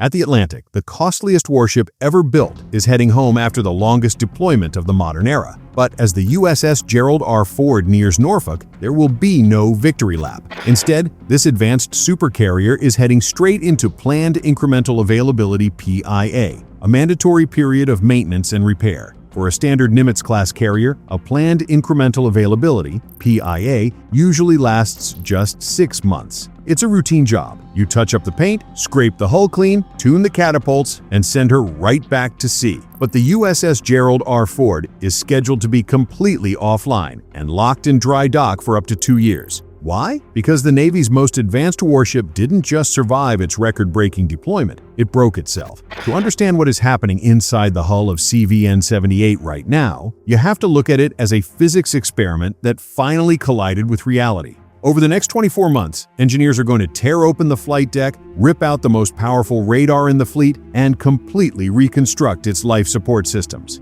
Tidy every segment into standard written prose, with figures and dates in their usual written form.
At the Atlantic, the costliest warship ever built is heading home after the longest deployment of the modern era. But as the USS Gerald R. Ford nears Norfolk, there will be no victory lap. Instead, this advanced supercarrier is heading straight into Planned Incremental Availability (PIA), a mandatory period of maintenance and repair. For a standard Nimitz-class carrier, a Planned Incremental Availability (PIA) usually lasts just 6 months. It's a routine job. You touch up the paint, scrape the hull clean, tune the catapults, and send her right back to sea. But the USS Gerald R. Ford is scheduled to be completely offline and locked in dry dock for up to 2 years. Why? Because the Navy's most advanced warship didn't just survive its record-breaking deployment, it broke itself. To understand what is happening inside the hull of CVN-78 right now, you have to look at it as a physics experiment that finally collided with reality. Over the next 24 months, engineers are going to tear open the flight deck, rip out the most powerful radar in the fleet, and completely reconstruct its life support systems.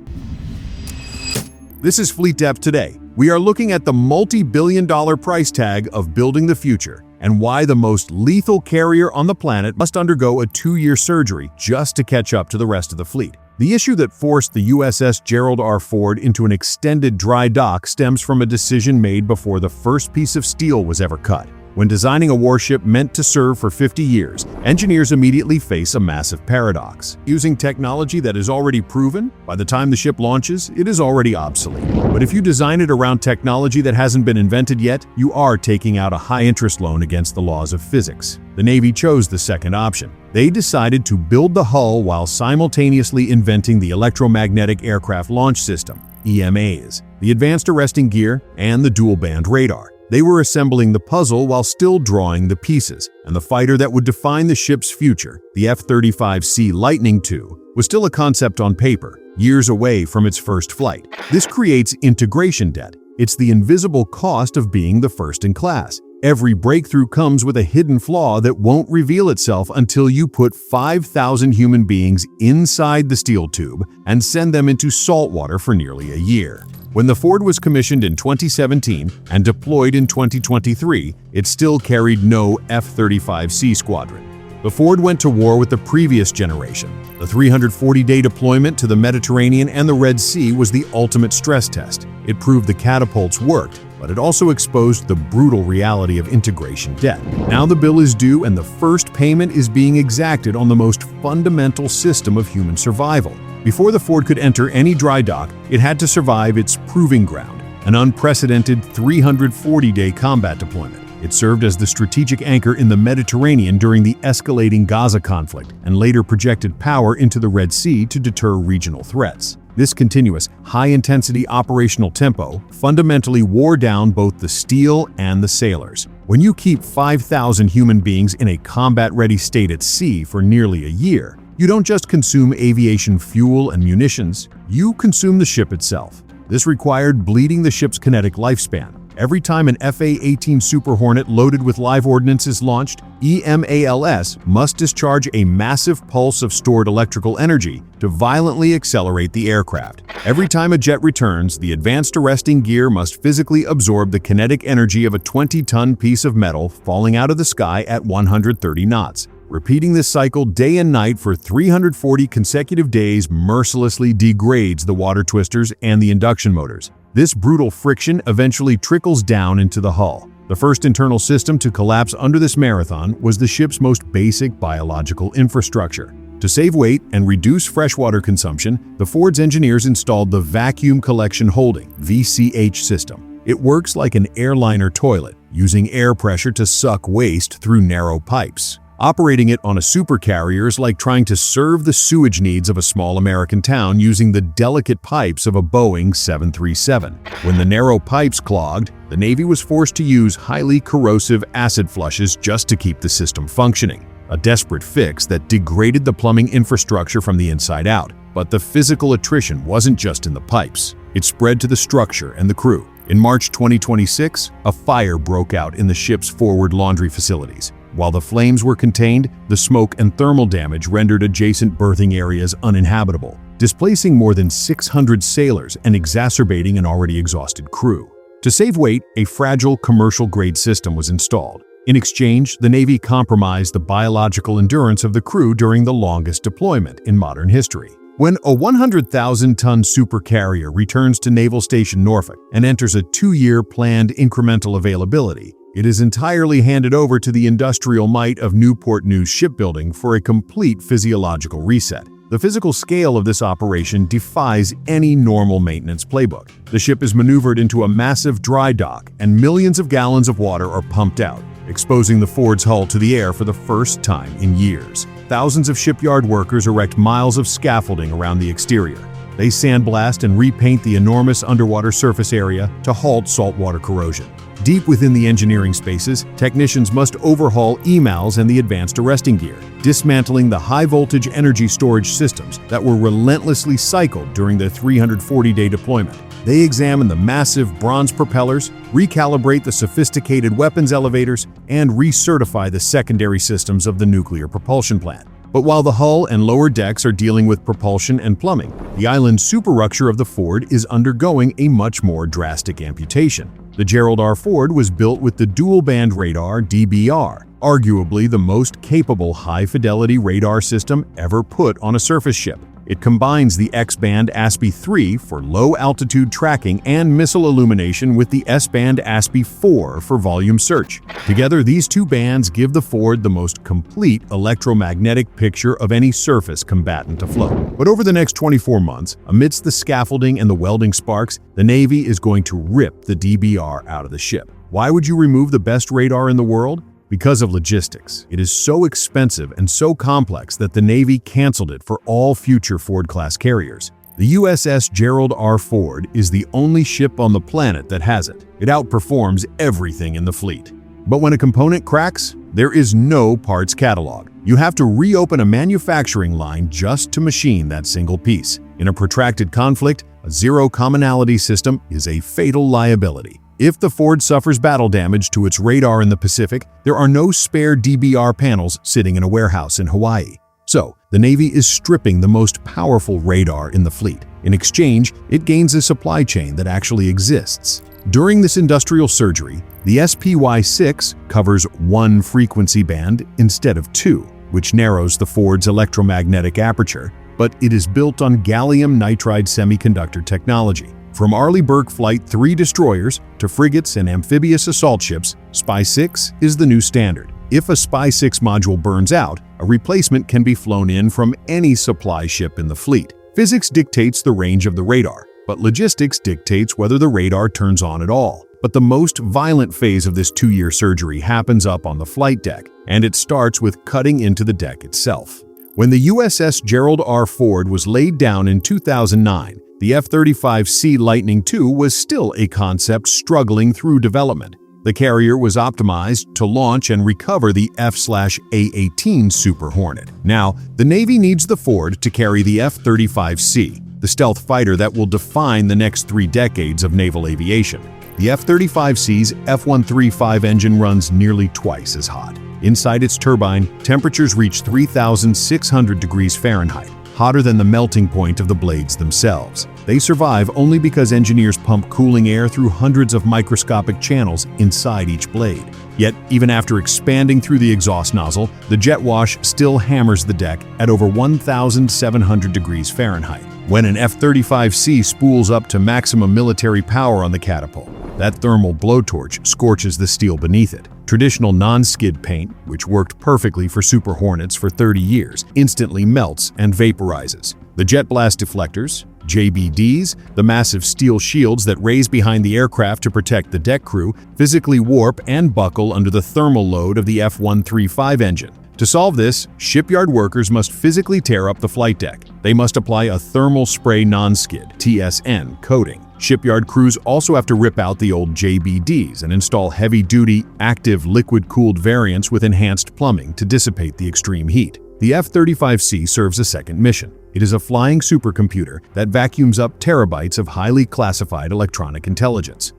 This is Fleet Depth Today. We are looking at the multi-billion-dollar price tag of building the future and why the most lethal carrier on the planet must undergo a 2-year surgery just to catch up to the rest of the fleet. The issue that forced the USS Gerald R. Ford into an extended dry dock stems from a decision made before the first piece of steel was ever cut. When designing a warship meant to serve for 50 years, engineers immediately face a massive paradox. Using technology that is already proven, by the time the ship launches, it is already obsolete. But if you design it around technology that hasn't been invented yet, you are taking out a high-interest loan against the laws of physics. The Navy chose the second option. They decided to build the hull while simultaneously inventing the Electromagnetic Aircraft Launch System, EMAs, the Advanced Arresting Gear, and the dual-band radar. They were assembling the puzzle while still drawing the pieces, and the fighter that would define the ship's future, the F-35C Lightning II, was still a concept on paper, years away from its first flight. This creates integration debt. It's the invisible cost of being the first in class. Every breakthrough comes with a hidden flaw that won't reveal itself until you put 5,000 human beings inside the steel tube and send them into salt water for nearly a year. When the Ford was commissioned in 2017 and deployed in 2023, it still carried no F-35C squadron. The Ford went to war with the previous generation. The 340-day deployment to the Mediterranean and the Red Sea was the ultimate stress test. It proved the catapults worked, but it also exposed the brutal reality of integration debt. Now the bill is due and the first payment is being exacted on the most fundamental system of human survival. Before the Ford could enter any dry dock, it had to survive its proving ground, an unprecedented 340-day combat deployment. It served as the strategic anchor in the Mediterranean during the escalating Gaza conflict and later projected power into the Red Sea to deter regional threats. This continuous, high-intensity operational tempo fundamentally wore down both the steel and the sailors. When you keep 5,000 human beings in a combat-ready state at sea for nearly a year, you don't just consume aviation fuel and munitions, you consume the ship itself. This required bleeding the ship's kinetic lifespan. Every time an FA-18 Super Hornet loaded with live ordnance is launched, EMALS must discharge a massive pulse of stored electrical energy to violently accelerate the aircraft. Every time a jet returns, the Advanced Arresting Gear must physically absorb the kinetic energy of a 20-ton piece of metal falling out of the sky at 130 knots. Repeating this cycle day and night for 340 consecutive days mercilessly degrades the water twisters and the induction motors. This brutal friction eventually trickles down into the hull. The first internal system to collapse under this marathon was the ship's most basic biological infrastructure. To save weight and reduce freshwater consumption, the Ford's engineers installed the Vacuum Collection Holding (VCH) system. It works like an airliner toilet, using air pressure to suck waste through narrow pipes. Operating it on a supercarrier is like trying to serve the sewage needs of a small American town using the delicate pipes of a Boeing 737. When the narrow pipes clogged, the Navy was forced to use highly corrosive acid flushes just to keep the system functioning. A desperate fix that degraded the plumbing infrastructure from the inside out. But the physical attrition wasn't just in the pipes. It spread to the structure and the crew. In March 2026, a fire broke out in the ship's forward laundry facilities. While the flames were contained, the smoke and thermal damage rendered adjacent berthing areas uninhabitable, displacing more than 600 sailors and exacerbating an already exhausted crew. To save weight, a fragile commercial-grade system was installed. In exchange, the Navy compromised the biological endurance of the crew during the longest deployment in modern history. When a 100,000-ton supercarrier returns to Naval Station Norfolk and enters a 2-year planned incremental availability, it is entirely handed over to the industrial might of Newport News shipbuilding for a complete physiological reset. The physical scale of this operation defies any normal maintenance playbook. The ship is maneuvered into a massive dry dock, and millions of gallons of water are pumped out, exposing the Ford's hull to the air for the first time in years. Thousands of shipyard workers erect miles of scaffolding around the exterior. They sandblast and repaint the enormous underwater surface area to halt saltwater corrosion. Deep within the engineering spaces, technicians must overhaul EMALs and the advanced arresting gear, dismantling the high-voltage energy storage systems that were relentlessly cycled during the 340-day deployment. They examine the massive bronze propellers, recalibrate the sophisticated weapons elevators, and recertify the secondary systems of the nuclear propulsion plant. But while the hull and lower decks are dealing with propulsion and plumbing, the island superstructure of the Ford is undergoing a much more drastic amputation. The Gerald R. Ford was built with the dual-band radar DBR, arguably the most capable high-fidelity radar system ever put on a surface ship. It combines the X-band ASPI-3 for low-altitude tracking and missile illumination with the S-band ASPI-4 for volume search. Together, these two bands give the Ford the most complete electromagnetic picture of any surface combatant afloat. But over the next 24 months, amidst the scaffolding and the welding sparks, the Navy is going to rip the DBR out of the ship. Why would you remove the best radar in the world? Because of logistics. It is so expensive and so complex that the Navy canceled it for all future Ford-class carriers. The USS Gerald R. Ford is the only ship on the planet that has it. It outperforms everything in the fleet. But when a component cracks, there is no parts catalog. You have to reopen a manufacturing line just to machine that single piece. In a protracted conflict, a zero commonality system is a fatal liability. If the Ford suffers battle damage to its radar in the Pacific, there are no spare DBR panels sitting in a warehouse in Hawaii. So, the Navy is stripping the most powerful radar in the fleet. In exchange, it gains a supply chain that actually exists. During this industrial surgery, the SPY-6 covers one frequency band instead of two, which narrows the Ford's electromagnetic aperture, but it is built on gallium nitride semiconductor technology. From Arleigh Burke Flight 3 destroyers to frigates and amphibious assault ships, SPY-6 is the new standard. If a SPY-6 module burns out, a replacement can be flown in from any supply ship in the fleet. Physics dictates the range of the radar, but logistics dictates whether the radar turns on at all. But the most violent phase of this 2-year surgery happens up on the flight deck, and it starts with cutting into the deck itself. When the USS Gerald R. Ford was laid down in 2009, the F-35C Lightning II was still a concept struggling through development. The carrier was optimized to launch and recover the F/A-18 Super Hornet. Now, the Navy needs the Ford to carry the F-35C, the stealth fighter that will define the next 3 decades of naval aviation. The F-35C's F-135 engine runs nearly twice as hot. Inside its turbine, temperatures reach 3,600 degrees Fahrenheit, hotter than the melting point of the blades themselves. They survive only because engineers pump cooling air through hundreds of microscopic channels inside each blade. Yet, even after expanding through the exhaust nozzle, the jet wash still hammers the deck at over 1,700 degrees Fahrenheit. When an F-35C spools up to maximum military power on the catapult, that thermal blowtorch scorches the steel beneath it. Traditional non-skid paint, which worked perfectly for Super Hornets for 30 years, instantly melts and vaporizes. The jet blast deflectors, JBDs, the massive steel shields that raise behind the aircraft to protect the deck crew, physically warp and buckle under the thermal load of the F-135 engine. To solve this, shipyard workers must physically tear up the flight deck. They must apply a thermal spray non-skid (TSN) coating. Shipyard crews also have to rip out the old JBDs and install heavy-duty, active liquid-cooled variants with enhanced plumbing to dissipate the extreme heat. The F-35C serves a second mission. It is a flying supercomputer that vacuums up terabytes of highly classified electronic intelligence.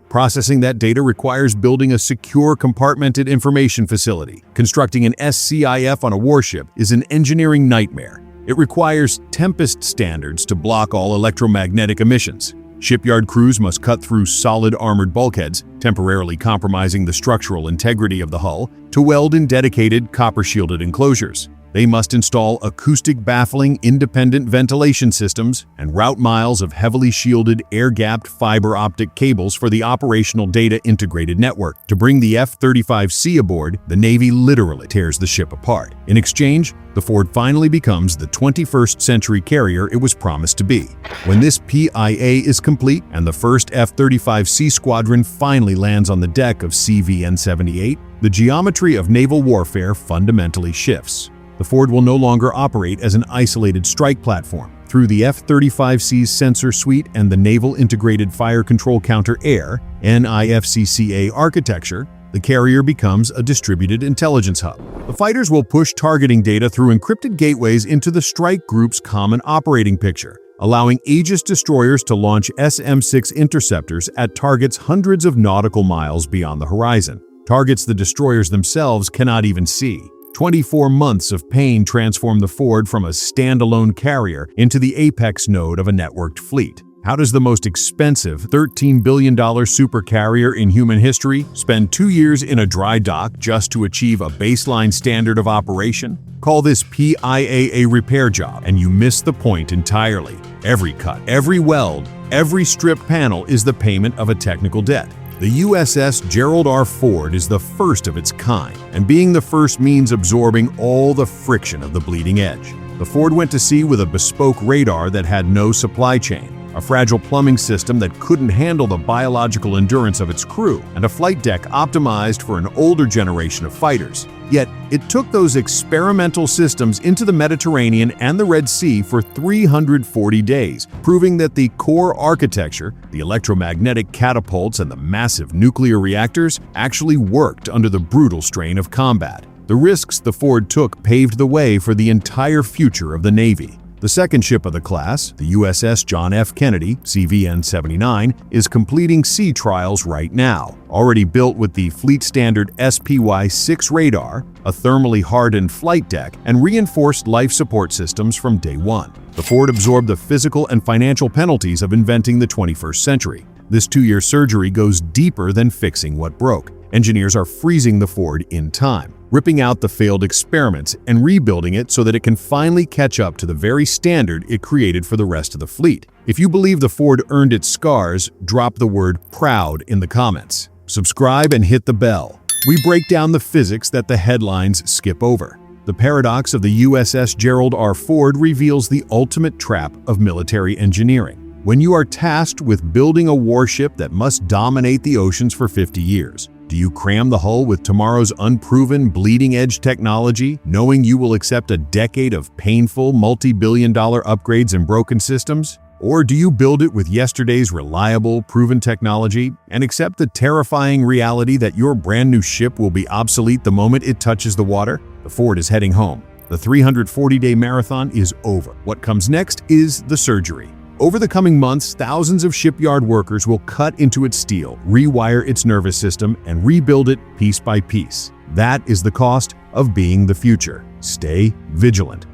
Processing that data requires building a secure compartmented information facility. Constructing an SCIF on a warship is an engineering nightmare. It requires Tempest standards to block all electromagnetic emissions. Shipyard crews must cut through solid armored bulkheads, temporarily compromising the structural integrity of the hull, to weld in dedicated copper-shielded enclosures. They must install acoustic baffling independent ventilation systems and route miles of heavily shielded air-gapped fiber optic cables for the operational data integrated network. To bring the F-35C aboard, the Navy literally tears the ship apart. In exchange, the Ford finally becomes the 21st century carrier it was promised to be. When this PIA is complete and the first F-35C squadron finally lands on the deck of CVN-78, the geometry of naval warfare fundamentally shifts. The Ford will no longer operate as an isolated strike platform. Through the F-35C's sensor suite and the Naval Integrated Fire Control Counter-Air (NIFCCA) architecture, the carrier becomes a distributed intelligence hub. The fighters will push targeting data through encrypted gateways into the strike group's common operating picture, allowing Aegis destroyers to launch SM-6 interceptors at targets hundreds of nautical miles beyond the horizon, targets the destroyers themselves cannot even see. 24 months of pain transform the Ford from a standalone carrier into the apex node of a networked fleet. How does the most expensive $13 billion supercarrier in human history spend 2 years in a dry dock just to achieve a baseline standard of operation? Call this PIA a repair job, and you miss the point entirely. Every cut, every weld, every strip panel is the payment of a technical debt. The USS Gerald R. Ford is the first of its kind, and being the first means absorbing all the friction of the bleeding edge. The Ford went to sea with a bespoke radar that had no supply chain, a fragile plumbing system that couldn't handle the biological endurance of its crew, and a flight deck optimized for an older generation of fighters. Yet, it took those experimental systems into the Mediterranean and the Red Sea for 340 days, proving that the core architecture, the electromagnetic catapults and the massive nuclear reactors, actually worked under the brutal strain of combat. The risks the Ford took paved the way for the entire future of the Navy. The second ship of the class, the USS John F. Kennedy, CVN-79, is completing sea trials right now. Already built with the fleet standard SPY-6 radar, a thermally hardened flight deck, and reinforced life support systems from day one. The Ford absorbed the physical and financial penalties of inventing the 21st century. This 2-year surgery goes deeper than fixing what broke. Engineers are freezing the Ford in time, ripping out the failed experiments and rebuilding it so that it can finally catch up to the very standard it created for the rest of the fleet. If you believe the Ford earned its scars, drop the word "proud" in the comments. Subscribe and hit the bell. We break down the physics that the headlines skip over. The paradox of the USS Gerald R. Ford reveals the ultimate trap of military engineering. When you are tasked with building a warship that must dominate the oceans for 50 years, do you cram the hull with tomorrow's unproven bleeding-edge technology, knowing you will accept a decade of painful, multi-billion-dollar upgrades and broken systems? Or do you build it with yesterday's reliable, proven technology and accept the terrifying reality that your brand-new ship will be obsolete the moment it touches the water? The Ford is heading home. The 340-day marathon is over. What comes next is the surgery. Over the coming months, thousands of shipyard workers will cut into its steel, rewire its nervous system, and rebuild it piece by piece. That is the cost of being the future. Stay vigilant.